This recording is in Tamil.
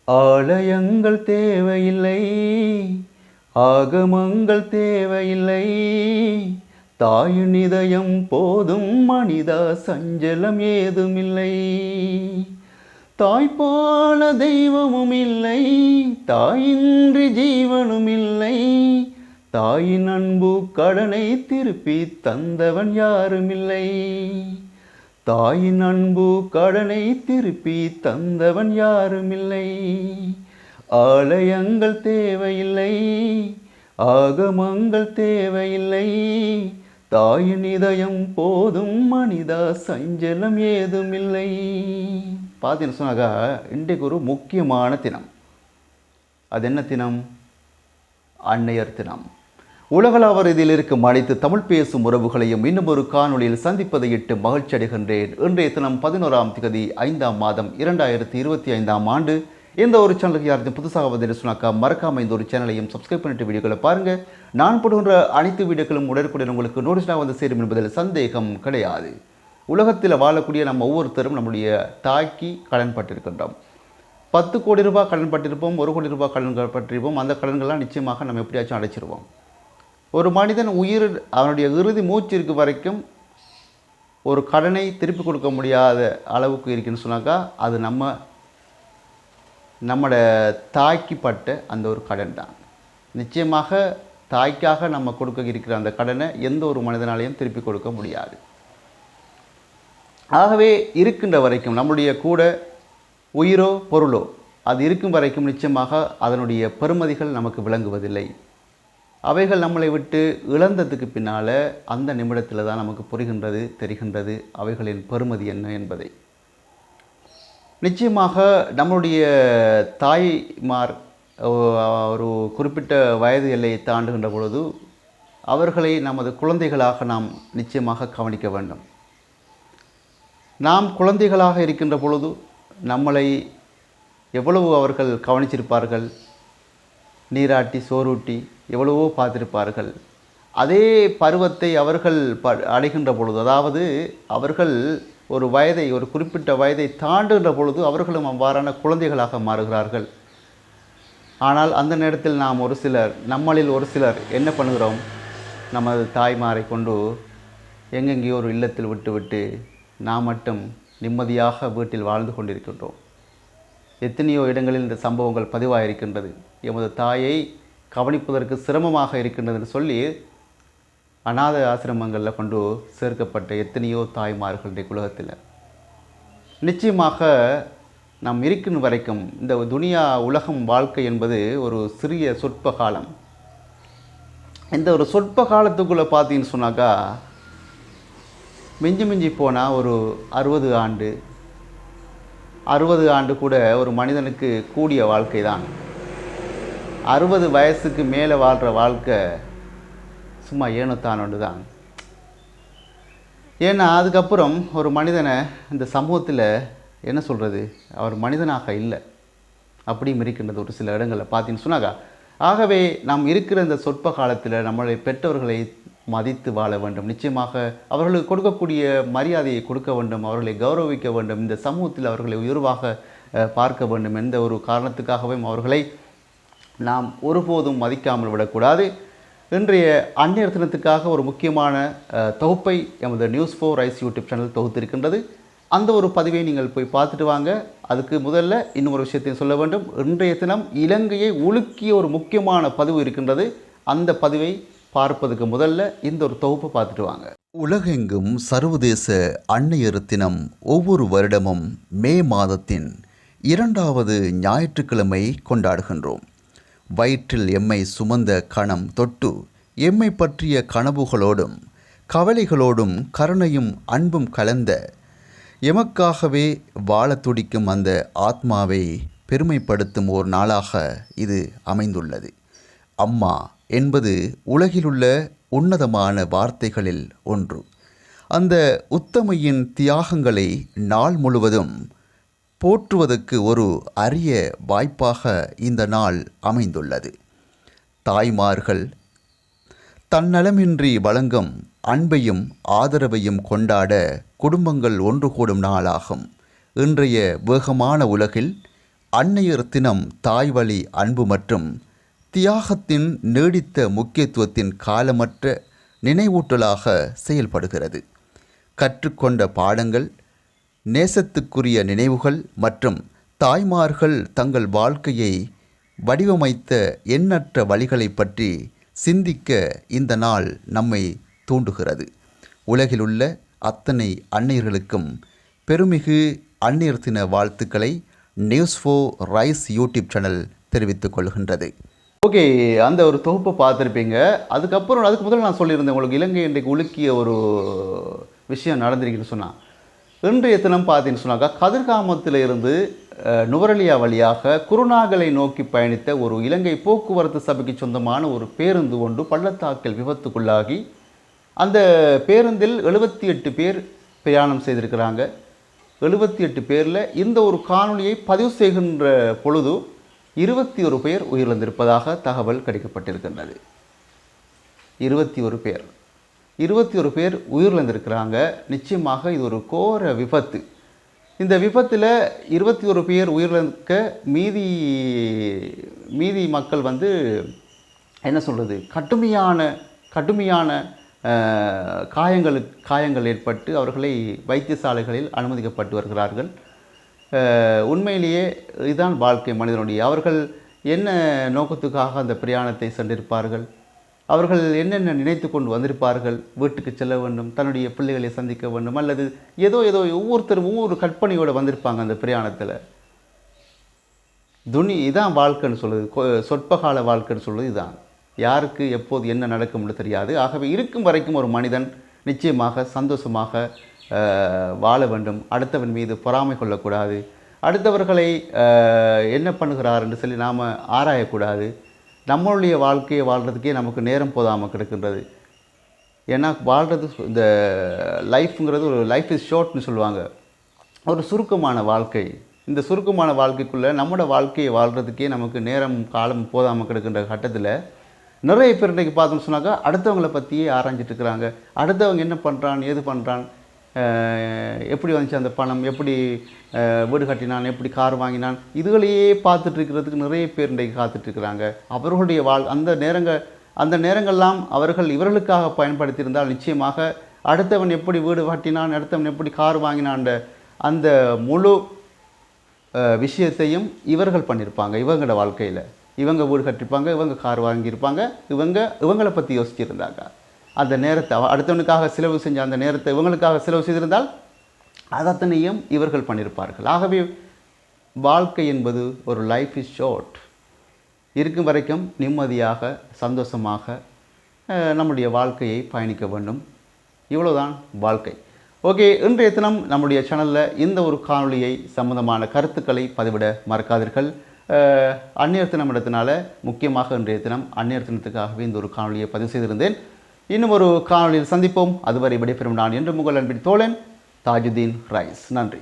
ஆலயங்கள் தேவையில்லை, ஆகமங்கள் தேவையில்லை, தாயின் இதயம் போதும் மனிதா சஞ்சலம் ஏதுமில்லை. தாய்ப்பால தெய்வமும் இல்லை, தாயின்றி ஜீவனும் இல்லை, தாயின் அன்பு கடனை திருப்பி தந்தவன் யாருமில்லை. தாயின் அன்பு கடனை திருப்பி தந்தவன் யாருமில்லை. ஆலயங்கள் தேவையில்லை, ஆகமங்கள் தேவையில்லை, தாயின் இதயம் போதும் மனிதா சஞ்சலம் ஏதுமில்லை. பார்த்தீங்கன்னு சொன்னாக்கா இன்றைக்கு ஒரு முக்கியமான தினம். அது என்ன தினம்? அன்னையர் தினம். உலகளாவர் இதில் இருக்கும் அனைத்து தமிழ் பேசும் உறவுகளையும் இன்னும் ஒரு காணொலியில் சந்திப்பதை இட்டு மகிழ்ச்சி அடைகின்றேன். இன்றைய தினம் 11ஆம் தேதி 5ஆம் மாதம் 2025ஆம் ஆண்டு. எந்த ஒரு சேனலுக்கு யாருக்கும் புதுசாக வந்து சொன்னாக்கா மறக்காமல் இந்த ஒரு சேனலையும் சப்ஸ்கிரைப் பண்ணிட்டு வீடியோக்களை பாருங்கள். நான் போடுகின்ற அனைத்து வீடியோக்களும் உடனுக்குடன் உங்களுக்கு நோட்டிஸ்டாக வந்து சேரும் என்பதில் சந்தேகம் கிடையாது. உலகத்தில் வாழக்கூடிய நம்ம ஒவ்வொருத்தரும் நம்முடைய தாய்க்கு கடன் பட்டிருக்கின்றோம். 10 கோடி ரூபாய் கடன் பட்டிருப்போம், 1 கோடி ரூபாய் கடன் பட்டிருப்போம். அந்த கடன்கள்லாம் நிச்சயமாக நம்ம எப்படியாச்சும் அடைச்சிருவோம். ஒரு மனிதன் உயிர் அவனுடைய இறுதி மூச்சு இருக்க வரைக்கும் ஒரு கடனை திருப்பி கொடுக்க முடியாத அளவுக்கு இருக்குன்னு சொன்னாக்கா அது நம்மளோட தாய்க்கு பட்ட அந்த ஒரு கடன் தான். நிச்சயமாக தாய்க்காக நம்ம கொடுக்க இருக்கிற அந்த கடனை எந்த ஒரு மனிதனாலையும் திருப்பி கொடுக்க முடியாது. ஆகவே இருக்கின்ற வரைக்கும் நம்முடைய கூட உயிரோ பொருளோ அது இருக்கும் வரைக்கும் நிச்சயமாக அதனுடைய பெறுமதிகள் நமக்கு விளங்குவதில்லை. அவைகள் நம்மளை விட்டு இழந்ததுக்கு பின்னால் அந்த நிமிடத்தில் தான் நமக்கு புரிகின்றது, தெரிகின்றது அவைகளின் பெறுமதி என்ன என்பதை. நிச்சயமாக நம்முடைய தாய்மார் ஒரு குறிப்பிட்ட வயது எல்லையை தாண்டுகின்ற பொழுது அவர்களை நமது குழந்தைகளாக நாம் நிச்சயமாக கவனிக்க வேண்டும். நாம் குழந்தைகளாக இருக்கின்ற பொழுது நம்மளை எவ்வளவு அவர்கள் கவனிச்சிருப்பார்கள், நீராட்டி சோறூட்டி எவ்வளவோ பார்த்திருப்பார்கள். அதே பருவத்தை அவர்கள் அடைகின்ற பொழுது, அதாவது அவர்கள் ஒரு குறிப்பிட்ட வயதை தாண்டுகின்ற பொழுது அவர்களும் அவ்வாறான குழந்தைகளாக மாறுகிறார்கள். ஆனால் அந்த நேரத்தில் நாம் நம்மளில் ஒரு சிலர் என்ன பண்ணுகிறோம்? நமது தாய்மாரை கொண்டு எங்கெங்கேயோ ஒரு இல்லத்தில் விட்டுவிட்டு நாம் மட்டும் நிம்மதியாக வீட்டில் வாழ்ந்து கொண்டிருக்கின்றோம். எத்தனையோ இடங்களில் இந்த சம்பவங்கள் பதிவாயிருக்கின்றது. எமது தாயை கவனிப்பதற்கு சிரமமாக இருக்கின்றது என்று சொல்லி அநாத ஆசிரமங்களில் கொண்டு சேர்க்கப்பட்ட எத்தனையோ தாய்மார்கள் இன்றைய உலகத்தில். நிச்சயமாக நாம் இருக்கும் வரைக்கும் இந்த துனியா உலகம் வாழ்க்கை என்பது ஒரு சிறிய சொற்ப காலம். இந்த ஒரு சொற்ப காலத்துக்குள்ளே பார்த்தீங்கன்னு சொன்னாக்கா மிஞ்சி போனால் ஒரு 60 ஆண்டு கூட ஒரு மனிதனுக்கு கூடிய வாழ்க்கை தான். 60 வயசுக்கு மேலே வாழ்கிற வாழ்க்கை சும்மா ஏனோத்தானோண்டு தான். ஏன்னா அதுக்கப்புறம் ஒரு மனிதனை இந்த சமூகத்தில் என்ன சொல்கிறது, அவர் மனிதனாக இல்லை அப்படியும் இருக்கின்றது ஒரு சில இடங்களில் பார்த்தீங்கன்னு சொன்னாக்கா. ஆகவே நாம் இருக்கிற இந்த சொற்ப காலத்தில் நம்மளுடைய பெற்றவர்களை மதித்து வாழ வேண்டும். நிச்சயமாக அவர்களுக்கு கொடுக்கக்கூடிய மரியாதையை கொடுக்க வேண்டும், அவர்களை கௌரவிக்க வேண்டும், இந்த சமூகத்தில் அவர்களை உயர்வாக பார்க்க வேண்டும். எந்த ஒரு காரணத்துக்காகவே அவர்களை நாம் ஒருபோதும் மதிக்காமல் விடக்கூடாது. இன்றைய அன்னையர் தினத்துக்காக ஒரு முக்கியமான தொகுப்பை எமது News4 Rise யூடியூப் சேனல் தொகுத்திருக்கின்றது. அந்த ஒரு பதிவை நீங்கள் போய் பார்த்துட்டு வாங்க. அதுக்கு முதல்ல இன்னொரு விஷயத்தையும் சொல்ல வேண்டும். இன்றைய தினம் இலங்கையை உலுக்கிய ஒரு முக்கியமான பதிவு இருக்கின்றது. அந்த பதிவை பார்ப்பதுக்கு முதல்ல இந்த ஒரு தொகுப்பை பார்த்துட்டு வாங்க. உலகெங்கும் சர்வதேச அன்னையர் தினம் ஒவ்வொரு வருடமும் மே மாதத்தின் 2வது ஞாயிற்றுக்கிழமை கொண்டாடுகின்றோம். வயிற்றில் எம்மை சுமந்த கணம் தொட்டு எம்மை பற்றிய கனவுகளோடும் கவலைகளோடும் கருணையும் அன்பும் கலந்த எமக்காகவே வாழ துடிக்கும் அந்த ஆத்மாவை பெருமைப்படுத்தும் ஒரு நாளாக இது அமைந்துள்ளது. அம்மா என்பது உலகிலுள்ள உன்னதமான வார்த்தைகளில் ஒன்று. அந்த உத்தமையின் தியாகங்களை நாள் முழுவதும் போற்றுவதற்கு ஒரு அரிய வாய்ப்பாக இந்த நாள் அமைந்துள்ளது. தாய்மார்கள் தன்னலமின்றி வழங்கும் அன்பையும் ஆதரவையும் கொண்டாட குடும்பங்கள் ஒன்று கூடும் நாளாகும். இன்றைய வேகமான உலகில் அன்னையர் தினம் தாய்வழி அன்பு மற்றும் தியாகத்தின் நீடித்த முக்கியத்துவத்தின் காலமற்ற நினைவூட்டலாக செயல்படுகிறது. கற்றுக்கொண்ட பாடங்கள், நேசத்துக்குரிய நினைவுகள் மற்றும் தாய்மார்கள் தங்கள் வாழ்க்கையை வடிவமைத்த எண்ணற்ற வழிகளை பற்றி சிந்திக்க இந்த நாள் நம்மை தூண்டுகிறது. உலகிலுள்ள அத்தனை அன்னையர்களுக்கும் பெருமிகு அன்னையர் தின வாழ்த்துக்களை News4Rise யூடியூப் சேனல் தெரிவித்துக் கொள்கின்றது. ஓகே, அந்த ஒரு தொகுப்பை பார்த்துருப்பீங்க. அதுக்கு முதல்ல நான் சொல்லியிருந்தேன், உங்களுக்கு இலங்கை இன்றைக்கு உலுக்கிய ஒரு விஷயம் நடந்திருக்குன்னு சொன்னால், இன்றைய தினம் பார்த்தீங்கன்னு சொன்னாக்கா கதிர்காமத்தில் இருந்து நுவரெலியா வழியாக குருநாகலை நோக்கி பயணித்த ஒரு இலங்கை போக்குவரத்து சபைக்கு சொந்தமான ஒரு பேருந்து ஒன்று பள்ளத்தாக்கில் விபத்துக்குள்ளாகி அந்த பேருந்தில் 78 பேர் பிரயாணம் செய்திருக்கிறாங்க. 78 பேரில் இந்த ஒரு காணொலியை பதிவு செய்கின்ற பொழுது 21 பேர் உயிரிழந்திருப்பதாக தகவல் கிடைக்கப்பட்டிருக்கின்றது. 21 பேர் உயிரிழந்திருக்கிறாங்க. நிச்சயமாக இது ஒரு கோர விபத்து. இந்த விபத்தில் 21 பேர் உயிரிழக்க மீதி மக்கள் என்ன சொல்கிறது, கடுமையான காயங்கள் ஏற்பட்டு அவர்களை வைத்தியசாலைகளில் அனுமதிக்கப்பட்டு வருகிறார்கள். உண்மையிலேயே இதுதான் வாழ்க்கை மனிதனுடைய. அவர்கள் என்ன நோக்கத்துக்காக அந்த பிரயாணத்தை சென்றிருப்பார்கள், அவர்கள் என்னென்ன நினைத்து கொண்டு வந்திருப்பார்கள், வீட்டுக்கு செல்ல வேண்டும், தன்னுடைய பிள்ளைகளை சந்திக்க வேண்டும், அல்லது ஏதோ ஒவ்வொருத்தரும் ஒவ்வொரு கற்பனையோடு வந்திருப்பாங்க அந்த பிரயாணத்தில். இதான் வாழ்க்கைன்னு சொல்லுது, சொற்பகால வாழ்க்கைன்னு சொல்லுது. இதுதான் யாருக்கு எப்போது என்ன நடக்கும்னு தெரியாது. ஆகவே இருக்கும் வரைக்கும் ஒரு மனிதன் நிச்சயமாக சந்தோஷமாக வாழ வேண்டும். அடுத்தவன் மீது பொறாமை கொள்ளக்கூடாது. அடுத்தவர்களை என்ன பண்ணுகிறார் என்று சொல்லி நாம் ஆராயக்கூடாது. நம்மளுடைய வாழ்க்கையை வாழ்கிறதுக்கே நமக்கு நேரம் போதாமல் கிடக்கின்றது. ஏன்னா வாழ்கிறது, இந்த லைஃப்ங்கிறது ஒரு லைஃப் இஸ் ஷார்ட்னு சொல்லுவாங்க, ஒரு சுருக்கமான வாழ்க்கை. இந்த சுருக்கமான வாழ்க்கைக்குள்ளே நம்மளோட வாழ்க்கையை வாழ்கிறதுக்கே நமக்கு நேரம் காலம் போதாமல் கிடக்கின்ற கட்டத்தில் நிறைய பேர் இன்றைக்கு பார்த்தோம்னு சொன்னாக்கா அடுத்தவங்களை பற்றியே ஆராய்ஞ்சிட்டு இருக்கிறாங்க. அடுத்தவங்க என்ன பண்ணுறான், ஏது பண்ணுறான், எப்படி வந்துச்சு அந்த பணம், எப்படி வீடு கட்டினான், எப்படி கார் வாங்கினான், இதுகளையே பார்த்துட்டு இருக்கிறதுக்கு நிறைய பேர் இன்றைக்கு காத்துட்ருக்கிறாங்க. அவர்களுடைய அந்த நேரங்கள்லாம் அவர்கள் இவர்களுக்காக பயன்படுத்தியிருந்தால் நிச்சயமாக அடுத்தவன் எப்படி வீடு கட்டினான், அடுத்தவன் எப்படி கார் வாங்கினான்ற அந்த முழு விஷயத்தையும் இவர்கள் பண்ணியிருப்பாங்க. இவங்களோட வாழ்க்கையில் இவங்க வீடு கட்டிருப்பாங்க, இவங்க கார் வாங்கியிருப்பாங்க, இவங்களை பற்றி யோசிச்சிருந்தாங்க. அந்த நேரத்தை அடுத்தவனுக்காக செலவு செஞ்ச அந்த நேரத்தை இவங்களுக்காக செலவு செய்திருந்தால் அதத்தனையும் இவர்கள் பண்ணியிருப்பார்கள். ஆகவே வாழ்க்கை என்பது ஒரு லைஃப் இஸ் ஷார்ட். இருக்கும் வரைக்கும் நிம்மதியாக சந்தோஷமாக நம்முடைய வாழ்க்கையை பயணிக்க வேண்டும். இவ்வளோதான் வாழ்க்கை. ஓகே, இன்றைய தினம் நம்முடைய சேனலில் இந்த ஒரு காணொலியை சம்பந்தமான கருத்துக்களை பதிவிட மறக்காதீர்கள். அந்நியர் தினம் இடத்தினால முக்கியமாக இன்றைய தினம் அந்நியர் தினத்துக்காகவே இந்த ஒரு காணொலியை பதிவு செய்திருந்தேன். இன்னும் ஒரு காணொலியில் சந்திப்போம். அதுவரை விடைபெறும் நான் என்று உங்கள் அன்பின் தோழன் தாஜுதீன் ரைஸ். நன்றி.